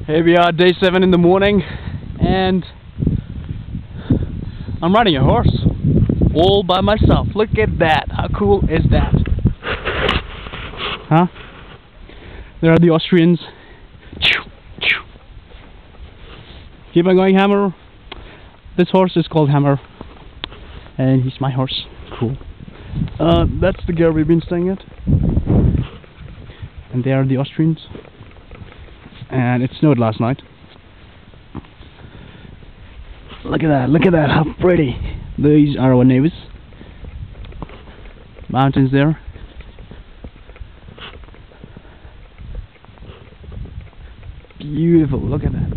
Here we are, day 7 in the morning, and I'm riding a horse all by myself. Look at that. How cool is that? Huh? There are the Austrians. Keep on going, Hammer. This horse is called Hammer, and he's my horse. Cool. That's the girl we've been staying at, and they are the Austrians. And it snowed last night. Look at that, how pretty. These are our neighbors. Mountains there. Beautiful, look at that.